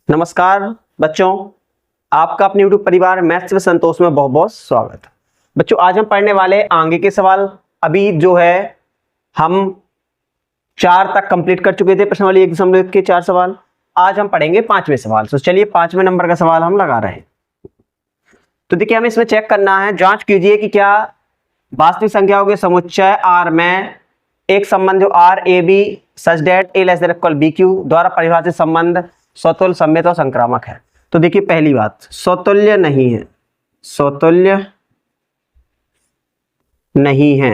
नमस्कार बच्चों, आपका अपने YouTube परिवार मैथ्स में संतोष में बहुत बहुत स्वागत है। बच्चों, आज हम पढ़ने वाले आगे के सवाल। अभी जो है हम 4 तक कंप्लीट कर चुके थे, प्रश्नावली 1.1 के 4 सवाल। आज हम पढ़ेंगे 5वें सवाल। तो चलिए 5वें नंबर का सवाल हम लगा रहे हैं। तो देखिए, हमें इसमें चेक करना है, जांच कीजिए कि क्या वास्तविक संख्याओं के समुच्चय R में एक संबंध जो R A B such that A less than equal B Q द्वारा परिभाषित संबंध स्वतुल्य, सममित और संक्रामक है। तो देखिए, पहली बात, स्वतुल्य नहीं है, स्वतुल्य नहीं है।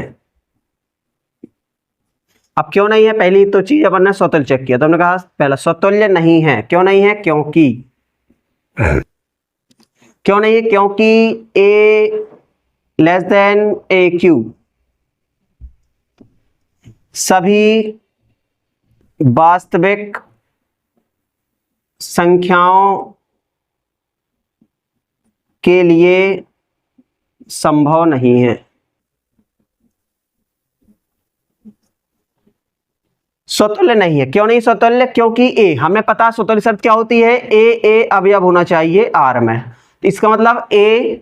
अब क्यों नहीं है, पहली तो चीज अपन ने स्वतुल्य चेक किया, तो हमने कहा पहला स्वतुल्य नहीं है। क्यों नहीं है? क्योंकि क्यों नहीं है? क्योंकि A लेस देन AQ सभी वास्तविक संख्याओं के लिए संभव नहीं है। स्वतुल्य नहीं है। क्यों नहीं स्वतुल्य? क्योंकि A, हमें पता है स्वतुल्य शर्त क्या होती है, A अवयव होना चाहिए R में। तो इसका मतलब A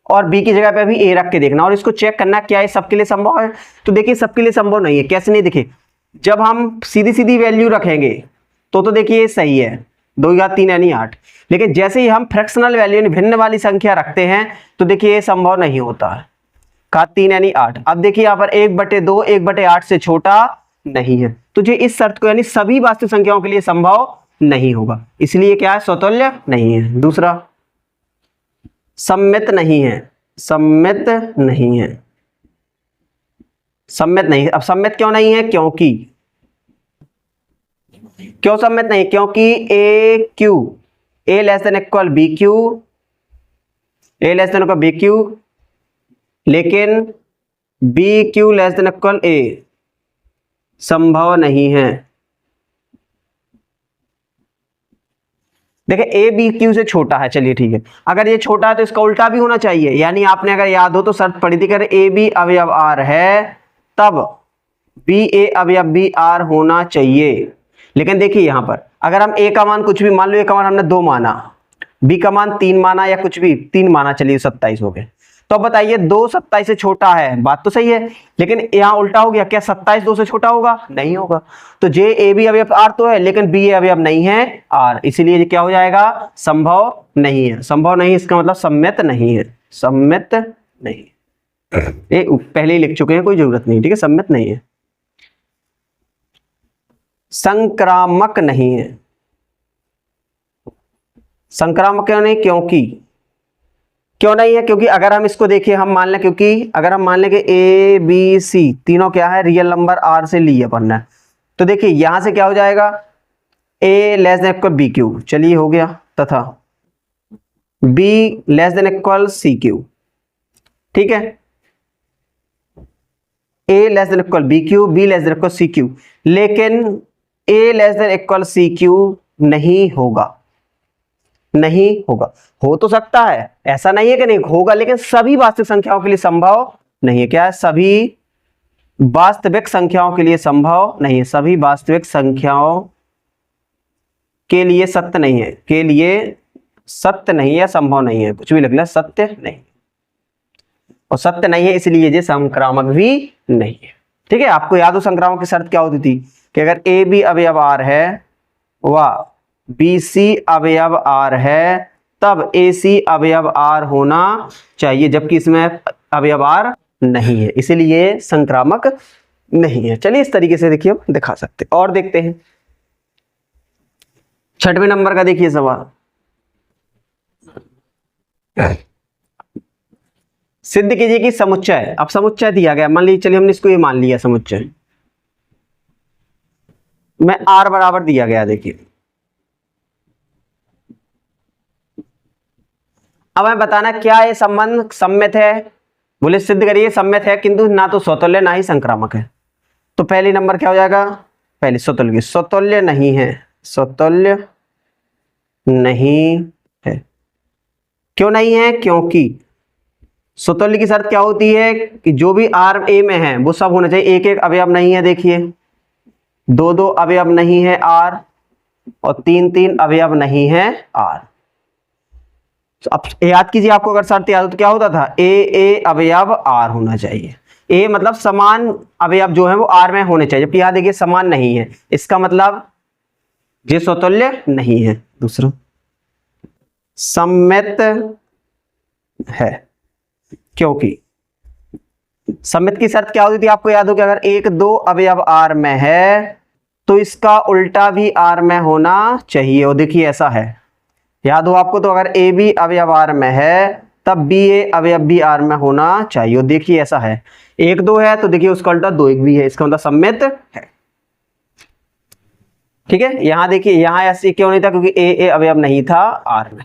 और B की जगह पे भी A रख के देखना और इसको चेक करना क्या ये सबके लिए संभव है। तो देखिए, सबके लिए संभव नहीं है। कैसे नहीं? देखिए, जब हम सीधी सीधी वैल्यू रखेंगे तो देखिए सही है, 2 या 3 यानी 8। लेकिन जैसे ही हम फ्रैक्शनल वैल्यू भिन्न वाली संख्या रखते हैं तो देखिए ये संभव नहीं होता है। का 3 यानी 8। अब देखिए यहाँ पर 1/2 1/8 से छोटा नहीं है। तो जो इस शर्त को यानी सभी वास्तविक संख्याओं के लिए संभव नहीं होगा, इसलिए क्या है, स्वतुल्य नहीं है। दूसरा, सममित नहीं है। सममित नहीं है। सममित नहीं है। अब सममित क्यों नहीं है? क्योंकि क्यों सममित नहीं? क्योंकि A less than equal BQ, A less than equal BQ, लेकिन BQ less than equal A संभव नहीं है। देखिए, A BQ से छोटा है, चलिए ठीक है। अगर ये छोटा है तो इसका उल्टा भी होना चाहिए, यानी आपने अगर याद हो तो शर्त पढ़ी थी, अगर A B अवयव R है तब B A अवयव भी R होना चाहिए। लेकिन देखिए यहां पर अगर हम A का मान कुछ भी मान लो, A का मान हमने 2 माना, B का मान 3 माना या कुछ भी 3 माना, चलिए 27 हो गए। तो अब बताइए 2 27 से छोटा है, बात तो सही है, लेकिन यहां उल्टा हो गया, क्या 27 2 से छोटा होगा? नहीं होगा। तो J A B अवयव R तो है, लेकिन B A अवयव नहीं है R, इसीलिए क्या हो जाएगा, संभव नहीं है। संभव नहीं, इसका मतलब सम्मित नहीं है। सम्मित नहीं, ये पहले ही लिख चुके हैं, कोई जरूरत नहीं, ठीक है। सम्मित नहीं है। संक्रामक नहीं है। संक्रामक क्यों नहीं? क्यों नहीं है? क्योंकि अगर हम इसको देखिए, हम मान लें, क्योंकि अगर हम मान लें कि A B C तीनों क्या है, रियल नंबर R से लिए अपन ने, तो देखिए यहां से क्या हो जाएगा, A less than equal BQ, चलिए हो गया, तथा B less than equal CQ, ठीक है। A less than equal BQ, B less than equal CQ, लेकिन A less than equal CQ नहीं होगा। नहीं होगा। हो तो सकता है, ऐसा नहीं है कि नहीं होगा, लेकिन सभी वास्तविक संख्याओं के लिए संभव नहीं है। क्या है? सभी वास्तविक संख्याओं के लिए संभव नहीं है। सभी वास्तविक संख्याओं के लिए सत्य नहीं है। के लिए सत्य नहीं है, संभव नहीं है, कुछ भी लिख ले, सत्य नहीं। और सत्य नहीं है इसलिए ये संक्रामक भी नहीं है, ठीक है। आपको याद हो संक्रामक की शर्त क्या होती थी, कि अगर A B अवयव R है व BC अवयव R है तब AC अवयव R होना चाहिए, जबकि इसमें अवयव R नहीं है, इसलिए संक्रामक नहीं है। चलिए इस तरीके से देखिए हम दिखा सकते हैं। और देखते हैं 6वें नंबर का, देखिए सवाल, सिद्ध कीजिए कि समुच्चय, अब समुच्चय दिया गया, मान लीजिए, चलिए हमने इसको ये मान लिया समुच्चय में R बराबर दिया गया। देखिए अब हमें बताना क्या ये संबंध सम्मित है। बोले सिद्ध करिए सम्मित है, किंतु ना तो स्वतुल्य ना ही संक्रामक है। तो पहली नंबर क्या हो जाएगा, पहले स्वतुल्य की, स्वतुल्य नहीं है। स्वतुल्य नहीं है। क्यों नहीं है? क्योंकि स्वतुल्य की शर्त क्या होती है कि जो भी R A में है वो सब होना चाहिए, एक एक अवयव नहीं है। देखिए 2 2 अवयव नहीं है R, और 3 अवयव नहीं है R। तो अब याद कीजिए, आपको अगर शर्त याद हो तो क्या होता था, ए अवयव R होना चाहिए। ए मतलब समान अवयव जो है वो R में होने चाहिए, जबकि यहां देखिए समान नहीं है, इसका मतलब ये स्वतुल्य नहीं है। दूसरा सममित है, क्योंकि सममित की शर्त क्या होती थी, आपको याद हो कि अगर 1-2 अवयव R में है तो इसका उल्टा भी R में होना चाहिए। और देखिए ऐसा है, याद हो आपको, तो अगर ए भी अवयव R में है तब बी ए अवयव भी R में होना चाहिए। और देखिए ऐसा है, 1-2 है तो देखिए उसका उल्टा 2-1 भी है, इसका मतलब सममित है। ठीक है, यहां देखिए, यहां ऐसे क्यों नहीं था, क्योंकि ए अवयव नहीं था R में।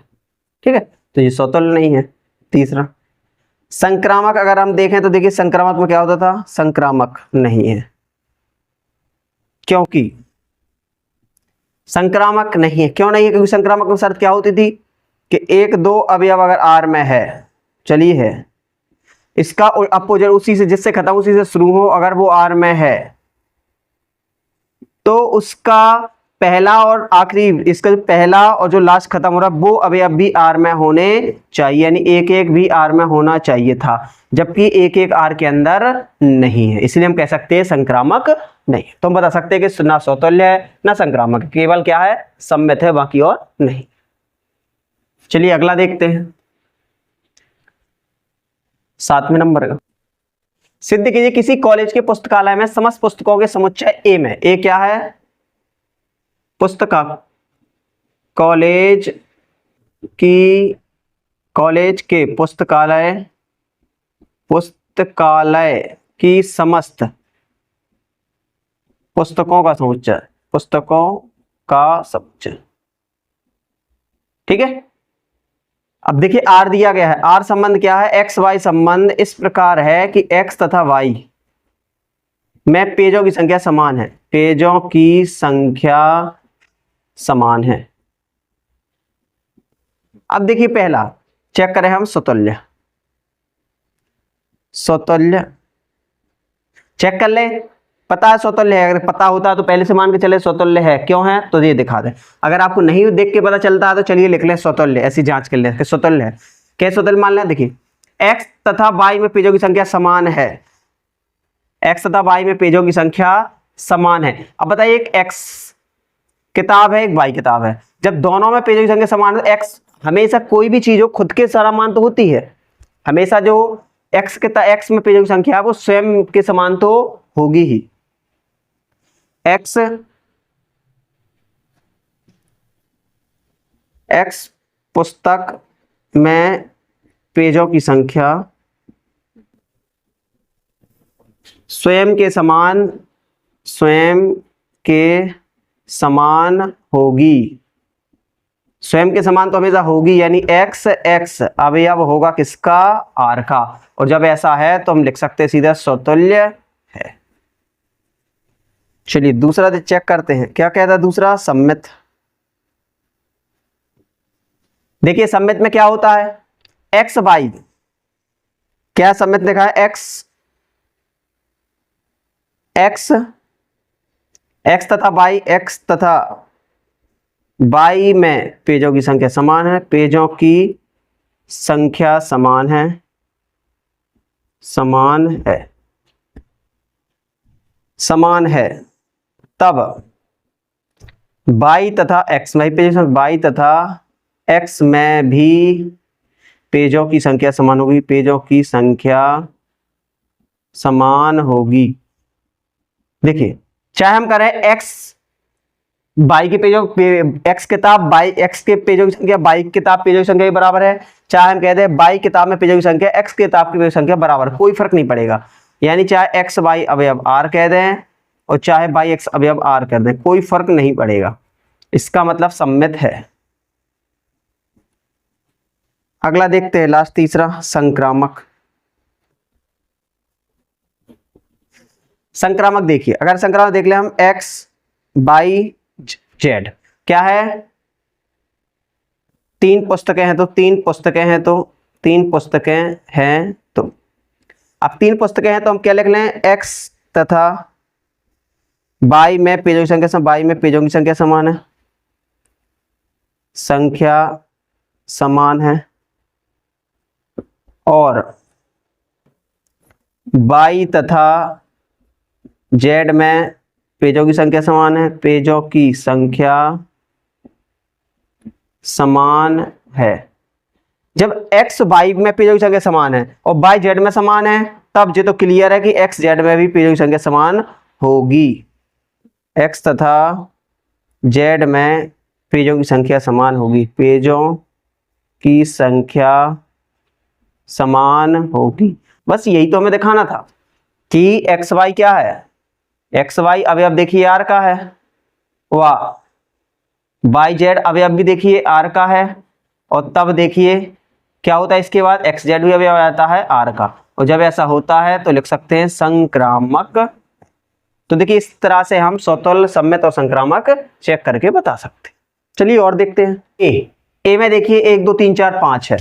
ठीक है, तो ये स्वतुल्य नहीं है। तीसरा संक्रामक, अगर हम देखें तो देखिए संक्रामक में क्या होता था, संक्रामक नहीं है, क्योंकि संक्रामक नहीं है। क्यों नहीं है, क्योंकि संक्रामक में शर्त क्या होती थी कि 1-2 अवयव अगर R में है, चलिए है, इसका अपोजिट उसी से, जिससे खत्म उसी से शुरू हो, अगर वो R में है तो उसका पहला और आखिरी, इसका जो पहला और जो लास्ट खत्म हो रहा है वो अवयव भी R में होने चाहिए, यानी 1-1 भी R में होना चाहिए था, जबकि 1-1 R के अंदर नहीं है, इसलिए हम कह सकते हैं संक्रामक नहीं। तो हम बता सकते हैं कि ना स्वतुल्य है ना संक्रामक, केवल क्या है, सममित है, बाकी और नहीं। चलिए अगला देखते हैं, 7वें नंबर का। सिद्ध कीजिए किसी कॉलेज के पुस्तकालय में समस्त पुस्तकों के समुच्चय ए में, ए क्या है, पुस्तक, कॉलेज के पुस्तकालय की समस्त पुस्तकों का समुच्चय। ठीक है, अब देखिए R दिया गया है, R संबंध क्या है, एक्स वाई संबंध इस प्रकार है कि x तथा y में पेजों की संख्या समान है, पेजों की संख्या समान है। अब देखिए पहला चेक करें हम, स्वतुल्य चेक कर ले, पता है स्वतुल्य है, अगर पता होता है तो पहले से मान के चले स्वतुल्य है, क्यों है तो ये दिखा दे। अगर आपको नहीं देख के पता चलता है तो चलिए लिख लें स्वतुल्य, ऐसी जांच कर ले कि स्वतुल्य है। क्या स्वतुल्य मान लें, देखिए x तथा y में पेजों की संख्या समान है, x तथा y में पेजों की संख्या समान है। अब बताइए एक x किताब है, एक y किताब है, जब दोनों में पेजों की संख्या समान है तो x, हमेशा कोई भी चीज हो खुद के समान तो होती है, हमेशा जो x में पेजों की संख्या है वो स्वयं के समान तो होगी ही। x पुस्तक में पेजों की संख्या स्वयं के समान होगी, स्वयं के समान तो हमेशा होगी, यानी x अवयव होगा किसका, R का। और जब ऐसा है तो हम लिख सकते हैं सीधा स्वतुल्य है। चलिए दूसरा चेक करते हैं, क्या कहता है दूसरा, सम्मित। देखिए सम्मित में क्या होता है, x y, क्या सम्मित लिखा है, x तथा y में पेजों की संख्या समान है, पेजों की संख्या समान है, तब y तथा x में y तथा x में भी पेजों की संख्या समान होगी, पेजों की संख्या समान होगी। देखिए चाहे हम करें x बाई के पेजों, x किताब बाई x के पेजों की संख्या बाई किताब पेजों की संख्या के बराबर है, चाहे हम कहते हैं बाई किताब में पेजों की संख्या x किताब की पेजों की संख्या बराबर, कोई फर्क नहीं पड़ेगा। यानी चाहे x y अवयव r कह दें और चाहे बाई x अवयव r कर दें, कोई फर्क नहीं पड़ेगा, इसका मतलब सम्मित है। अगला देखते हैं, लास्ट तीसरा, संक्रामक। देखिए अगर संक्रामक देख ले हम, x बाई z क्या है, 3 पुस्तकें हैं तो 3 पुस्तकें हैं तो अब 3 पुस्तकें हैं तो हम क्या लिख लें, x तथा y में पेजों की संख्या समान है, संख्या समान है और y तथा z में पेजों की संख्या समान है, पेजों की संख्या समान है। जब x y में पेजों की संख्या समान है और y z में समान है, तब ये तो क्लियर है कि x z में भी पेजों की संख्या समान होगी। x तथा z में पेजों की संख्या समान होगी, पेजों की संख्या समान होगी। बस यही तो हमें दिखाना था कि एक्स वाई क्या है। एक्स वाई अवयव देखिए आर का है, वाह, वाई जेड अवयव भी देखिए आर का है, और तब देखिए क्या होता है इसके बाद एक्स जेड भी अवयव आता है आर का, और जब ऐसा होता है तो लिख सकते हैं संक्रामक। तो देखिए इस तरह से हम स्वतुल्य, सम्मित और संक्रामक चेक करके बता सकते हैं। चलिए और देखते हैं। ए में देखिए 1 2 3 4 5 है।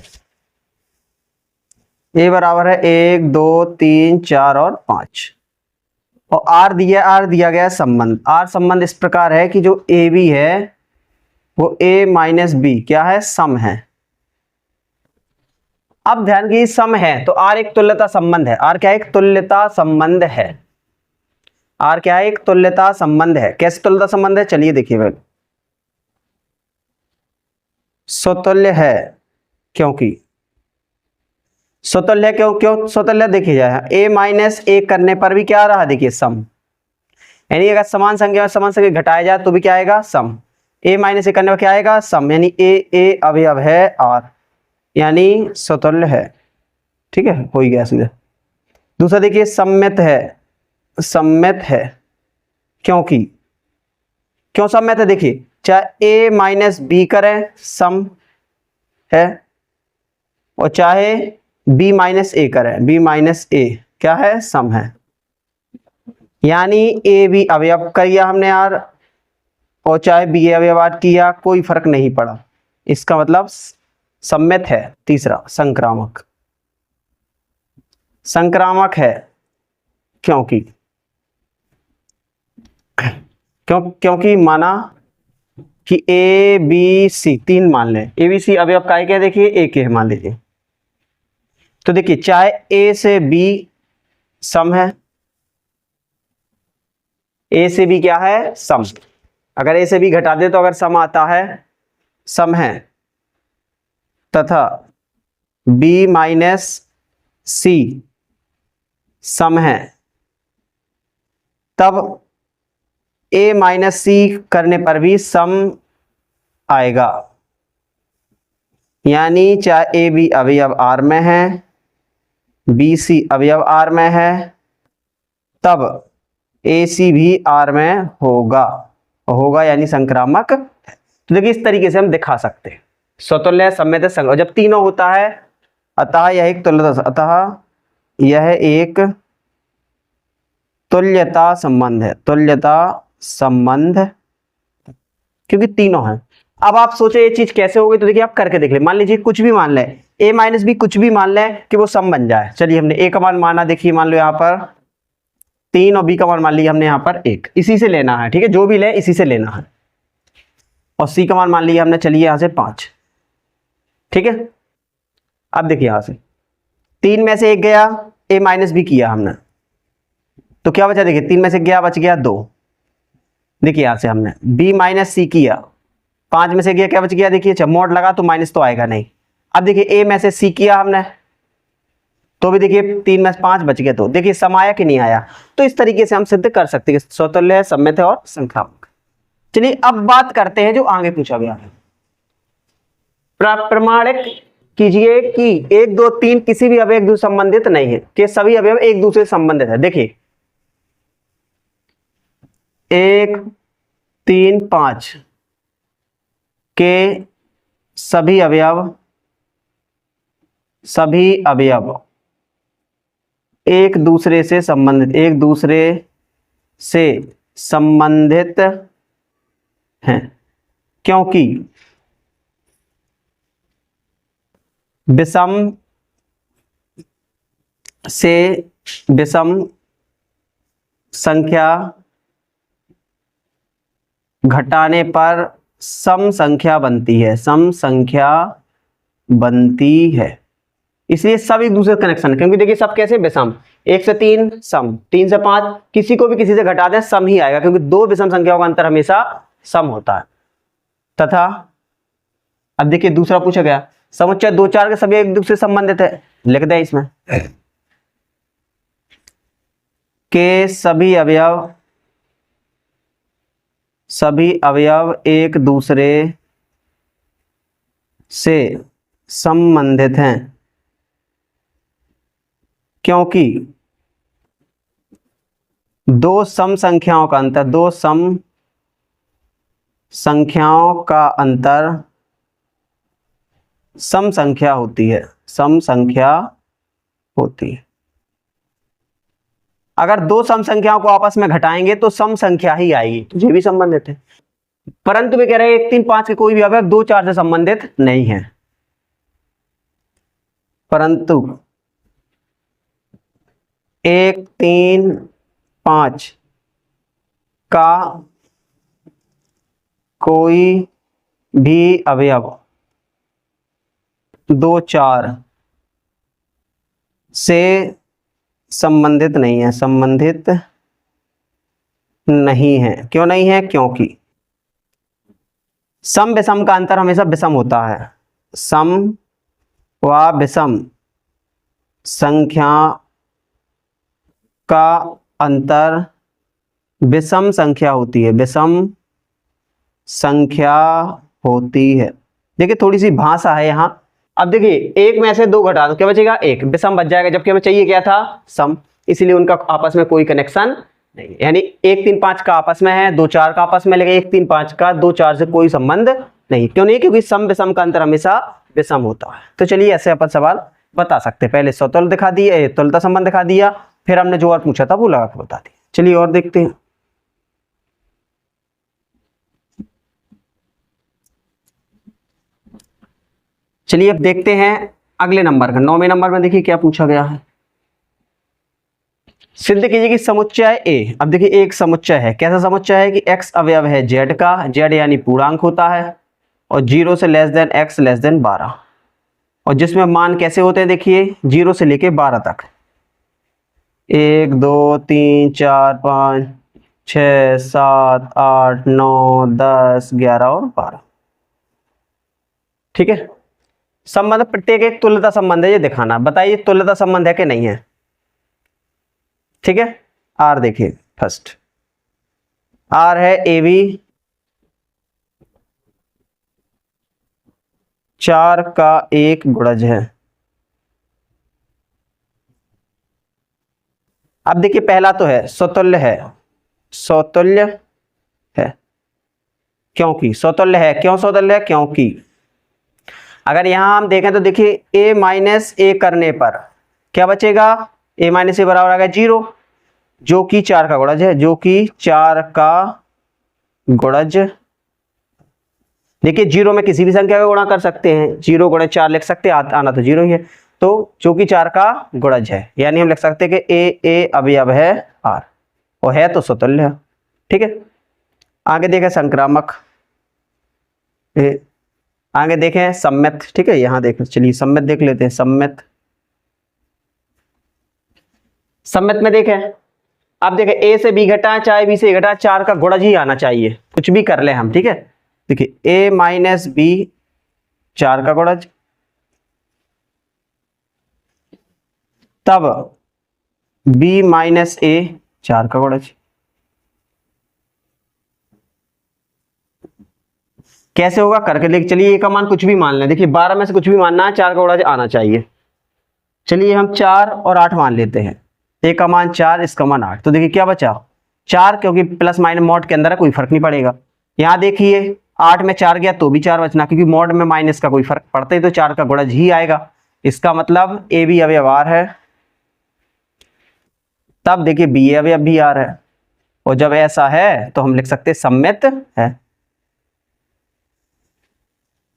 ए बराबर है 1 2 3 4 और 5, और आर दिया गया संबंध। आर संबंध इस प्रकार है कि जो ए बी है वो ए माइनस बी क्या है, सम है। अब ध्यान की सम है तो आर एक तुल्यता संबंध है। आर क्या है, एक तुल्यता संबंध है। आर क्या है, एक तुल्यता संबंध है। कैसे तुल्यता संबंध है, चलिए देखिए पहले। स्वतुल्य है क्योंकि स्वतुल्य क्यों स्वतुल्य देखिए जाए, ए माइनस ए करने पर भी क्या रहा, देखिए सम। यानी अगर समान संख्या में समान संख्या घटाया जाए तो भी क्या आएगा, सम। ए माइनस ए करने पर क्या आएगा, सम। यानी ए अवयव है आर, यानी स्वतुल्य है। ठीक है, हो ही गया सीधे। दूसरा देखिए सम्मित है। सम्मित है क्योंकि क्यों सम्मित है, देखिए चाहे ए माइनस बी करें सम है, और चाहे बी माइनस ए करें, बी माइनस ए क्या है, सम है। यानी ए बी अवयव किया हमने यार, और चाहे बी अवयव किया, कोई फर्क नहीं पड़ा। इसका मतलब सम्मित है। तीसरा संक्रामक। संक्रामक है क्योंकि माना कि ए बी सी तीन मान लें, ए बी सी अवयव काय के देखिए ए के मान लीजिए। तो देखिए चाहे ए से बी सम है, ए से बी क्या है, सम। अगर ए से बी घटा दे तो अगर सम आता है, सम है, तथा बी माइनस सी सम है, तब ए माइनस सी करने पर भी सम आएगा। यानी चाहे ए बी अवयव आर में है, बी सी अवयव आर में है, तब ए सी भी आर में होगा यानी संक्रामक। तो देखिए इस तरीके से हम दिखा सकते हैं स्वतुल्य, सम्मित, संक्रामक। जब तीनों होता है अतः यह एक तुल्यता संबंध है। तुल्यता संबंध क्योंकि तीनों हैं। अब आप सोचे ये चीज कैसे होगी, तो देखिए आप करके देख ले। मान लीजिए कुछ भी मान लें, a माइनस बी कुछ भी मान लें कि वो सम बन जाए। चलिए हमने a का मान माना, देखिए मान लो यहाँ पर 3 और b का मान मान लिया हमने यहाँ पर 1। इसी से लेना है, ठीक है, जो भी ले इसी से लेना है। और c का मान मान लिया हमने, चलिए यहाँ से 5। ठीक है, अब देखिए यहाँ से 3 में से 1 गया, a माइनस बी किया हमने, तो क्या बचा, देखिए 3 में से गया, बच गया 2। देखिए यहां से हमने b माइनस सी किया, 5 में से गया, क्या बच गया, देखिए मोड लगा तो माइनस तो आएगा नहीं। अब देखिए a में से c किया हमने, तो भी देखिए 3 में से 5 बच गया, तो देखिए सम आया कि नहीं आया। तो इस तरीके से हम सिद्ध कर सकते हैं स्वतुल्य है, सम्मित है और संक्रामक। चलिए अब बात करते हैं जो आगे पूछा गया है। प्रमाणित कीजिए कि 1 2 3 किसी भी अवयव एक दूसरे संबंधित नहीं है, कि सभी अवयव एक दूसरे से संबंधित है। देखिए 1 3 5 के सभी अवयव एक दूसरे से संबंधित हैं, क्योंकि विषम से विषम संख्या घटाने पर सम संख्या बनती है, सम संख्या बनती है। इसलिए सब एक दूसरे कनेक्शन है, क्योंकि देखिए सब कैसे विषम, 1 से 3 सम, 3 से 5 किसी को भी किसी से घटा दें सम ही आएगा, क्योंकि दो विषम संख्याओं का अंतर हमेशा सम होता है। तथा अब देखिए दूसरा पूछा गया, समुच्चय 2 4 के सभी एक दूसरे से संबंधित है, लिख दें इसमें के सभी अवयव एक दूसरे से संबंधित हैं, क्योंकि दो सम संख्याओं का अंतर सम संख्या होती है, सम संख्या होती है। अगर दो सम संख्याओं को आपस में घटाएंगे तो सम संख्या ही आएगी, तो ये भी संबंधित है। परंतु वे कह रहे हैं 1 3 5 के कोई भी अवयव 2 4 से संबंधित नहीं है, परंतु 1 3 5 का कोई भी अवयव 2 4 से संबंधित नहीं है, संबंधित नहीं है। क्यों नहीं है? क्योंकि सम विषम का अंतर हमेशा विषम होता है, सम व विषम संख्या का अंतर विषम संख्या होती है, विषम संख्या होती है। देखिए थोड़ी सी भाषा है यहाँ। अब देखिए एक में से दो घटा दो, क्या बचेगा? एक, विषम बच जाएगा, जबकि हमें चाहिए क्या था? सम, इसलिए उनका आपस में कोई कनेक्शन नहीं है। यानी 1 3 5 का आपस में है, 2 4 का आपस में, लेकिन 1 3 5 का 2 4 से कोई संबंध नहीं। क्यों नहीं? क्योंकि सम विषम का अंतर हमेशा विषम होता है। तो चलिए ऐसे अपन सवाल बता सकते हैं। पहले स्वतुल्य दिखा दिए, तुल्यता संबंध दिखा दिया, फिर हमने जो और पूछा था वो लगा के बता दिया। चलिए और देखते हैं। चलिए अब देखते हैं अगले नंबर का, 9वें नंबर में। देखिए क्या पूछा गया है, सिद्ध कीजिए कि समुच्चय ए। अब देखिए एक समुच्चय है, कैसा समुच्चय है कि x अवयव है z का, z यानी पूर्णांक होता है, और 0 से less than x less than 12, और जिसमें मान कैसे होते हैं? देखिए 0 से लेके 12 तक, 1 2 3 4 5 6 7 8 9 10 11 और 12। ठीक है, संबंध प्रत्येक एक तुल्यता संबंध है, ये दिखाना। बताइए तुल्यता संबंध है कि नहीं है? ठीक है, आर देखिए, फर्स्ट आर है ए बी 4 का एक गुणज है। अब देखिए पहला तो है स्वतुल्य है, स्वतुल्य है। क्योंकि स्वतुल्य है, क्यों स्वतुल्य है? क्योंकि अगर यहां हम देखें तो देखिए a माइनस ए करने पर क्या बचेगा? a माइनस ए बराबर आ गया 0, जो कि 4 का गुणज है, जो कि 4 का गुणज। देखिए 0 में किसी भी संख्या का गुणा कर सकते हैं, 0 गुणे 4 लिख सकते हैं, आना तो 0 ही है, तो जो कि 4 का गुणज है, यानी हम लिख सकते हैं कि ए अवयव है r, और है तो स्वतुल्य है। ठीक है, आगे देखें संक्रामक, आगे देखें सम्मित। ठीक है, यहां देखें, चलिए सम्मित देख लेते हैं। सम्मित में देखें, अब देखें a से b घटा चाहे b से a घटा, 4 का गुणज ही आना चाहिए, कुछ भी कर ले हम। ठीक है, देखिए a माइनस बी 4 का गुणज, तब b माइनस ए 4 का गुणज। कैसे होगा? करके देख। चलिए ए का मान कुछ भी मान लें, देखिए 12 में से कुछ भी मानना है, 4 का गुणज आना चाहिए। चलिए हम 4 और 8 मान लेते हैं, ए का मान 4, इसका मान 8, तो देखिए क्या बचा? 4, क्योंकि प्लस माइनस मॉड के अंदर है, कोई फर्क नहीं पड़ेगा। यहाँ देखिए 8 में 4 गया तो भी 4 बचना, क्योंकि मॉड में माइनस का कोई फर्क पड़ता ही तो 4 का गुणज ही आएगा। इसका मतलब ए भी अवयव आर है, तब देखिए बी अवयव भी आर है, और जब ऐसा है तो हम लिख सकते हैं सम्मित है।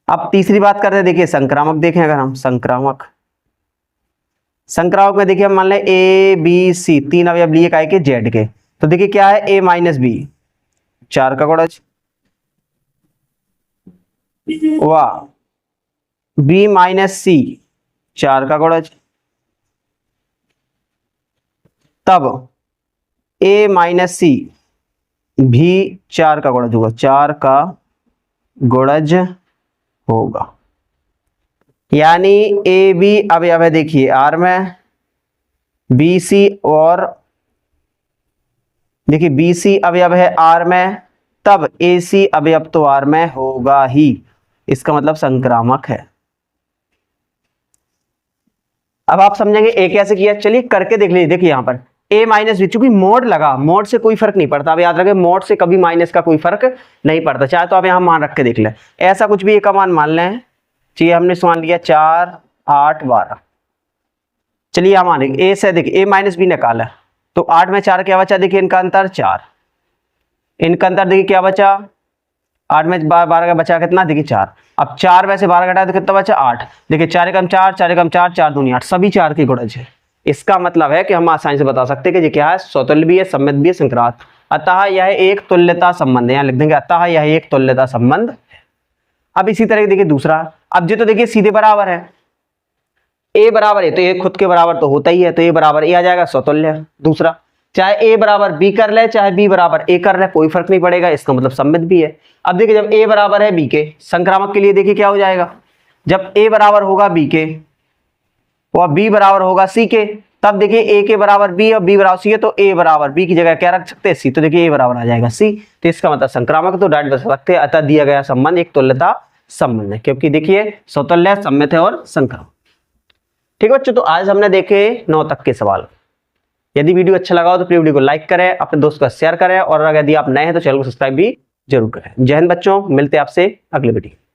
अब तीसरी बात करते हैं, देखिए संक्रामक देखें। अगर हम संक्रामक में देखिए हम मान लें ए बी सी 3 अवयव लिए काय के जेड के, तो देखिए क्या है? ए माइनस बी 4 का गुणज, व बी माइनस सी 4 का गुणज, तब ए माइनस सी भी 4 का गुणज होगा, 4 का गुणज होगा। यानी ए बी अवयव है, देखिए आर में, बी सी और देखिए बी सी अवयव है आर में, तब ए सी अवयव तो आर में होगा ही, इसका मतलब संक्रामक है। अब आप समझेंगे ए कैसे किया, चलिए करके देख लीजिए। देखिए यहां पर ए माइनस बी, चूंकि मोड लगा, मोड से कोई फर्क नहीं पड़ता। अब याद रखें मोड से कभी माइनस का कोई फर्क नहीं पड़ता, चाहे तो आप यहां मान रख के देख लें। ऐसा कुछ भी ए का मान मान लें, चलिए हमने मान लिया 4 8 12, चलिए यहां मानेंगे ए से, देखिए ए माइनस बी निकाला तो 8 में 4 क्या बचा, देखिए इनका अंतर 4, इनका अंतर देखिए क्या बचा, 8 में 12 का बचा कितना, देखिए 4। अब 4 में से 12 घटाए तो कितना बचा 8, देखिए 4 एकम 4, 4 एकम 4, 4 दूनी 8, सभी 4 की गुणज है। इसका मतलब है कि हम आसानी से बता सकते हैं कि ये क्या है, स्वतुल्य भी है, सम्मित भी है, संक्रांत। अतः यह एक तुल्यता संबंध है, यहाँ लिख देंगे अतः यह एक तुल्यता संबंध है। अब इसी तरह देखिए दूसरा, अब ये तो देखिए सीधे बराबर है, ए बराबर है तो ये खुद के बराबर तो होता ही है, तो ए बराबर ए आ जाएगा, स्वतुल्य है। दूसरा, चाहे ए बराबर बी कर ले चाहे बी बराबर ए कर ले, कोई फर्क नहीं पड़ेगा, इसका मतलब सम्मित भी है। अब देखिए जब ए बराबर है बी के, संक्रामक के लिए देखिए क्या हो जाएगा, जब ए बराबर होगा बी के और बी बराबर होगा सी के, तब देखिए ए के बराबर बी और बी बराबर सी है, तो ए बराबर बी की जगह क्या रख सकते हैं, सी, तो देखिए ए बराबर आ जाएगा सी, तो इसका मतलब संक्रामक तो डायरेक्ट बता सकते हैं। अतः दिया गया संबंध एक तुल्यता संबंध है, क्योंकि देखिए स्वतुल्य, सम्मित है और संक्रामक। ठीक है बच्चों, तो आज हमने देखे 9 तक के सवाल। यदि वीडियो अच्छा लगा हो तो प्लीज वीडियो को लाइक करें, अपने दोस्त को शेयर करें, और यदि आप नए हैं तो चैनल को सब्सक्राइब भी जरूर करें। जय हिंद बच्चों, मिलते हैं आपसे अगले वीडियो।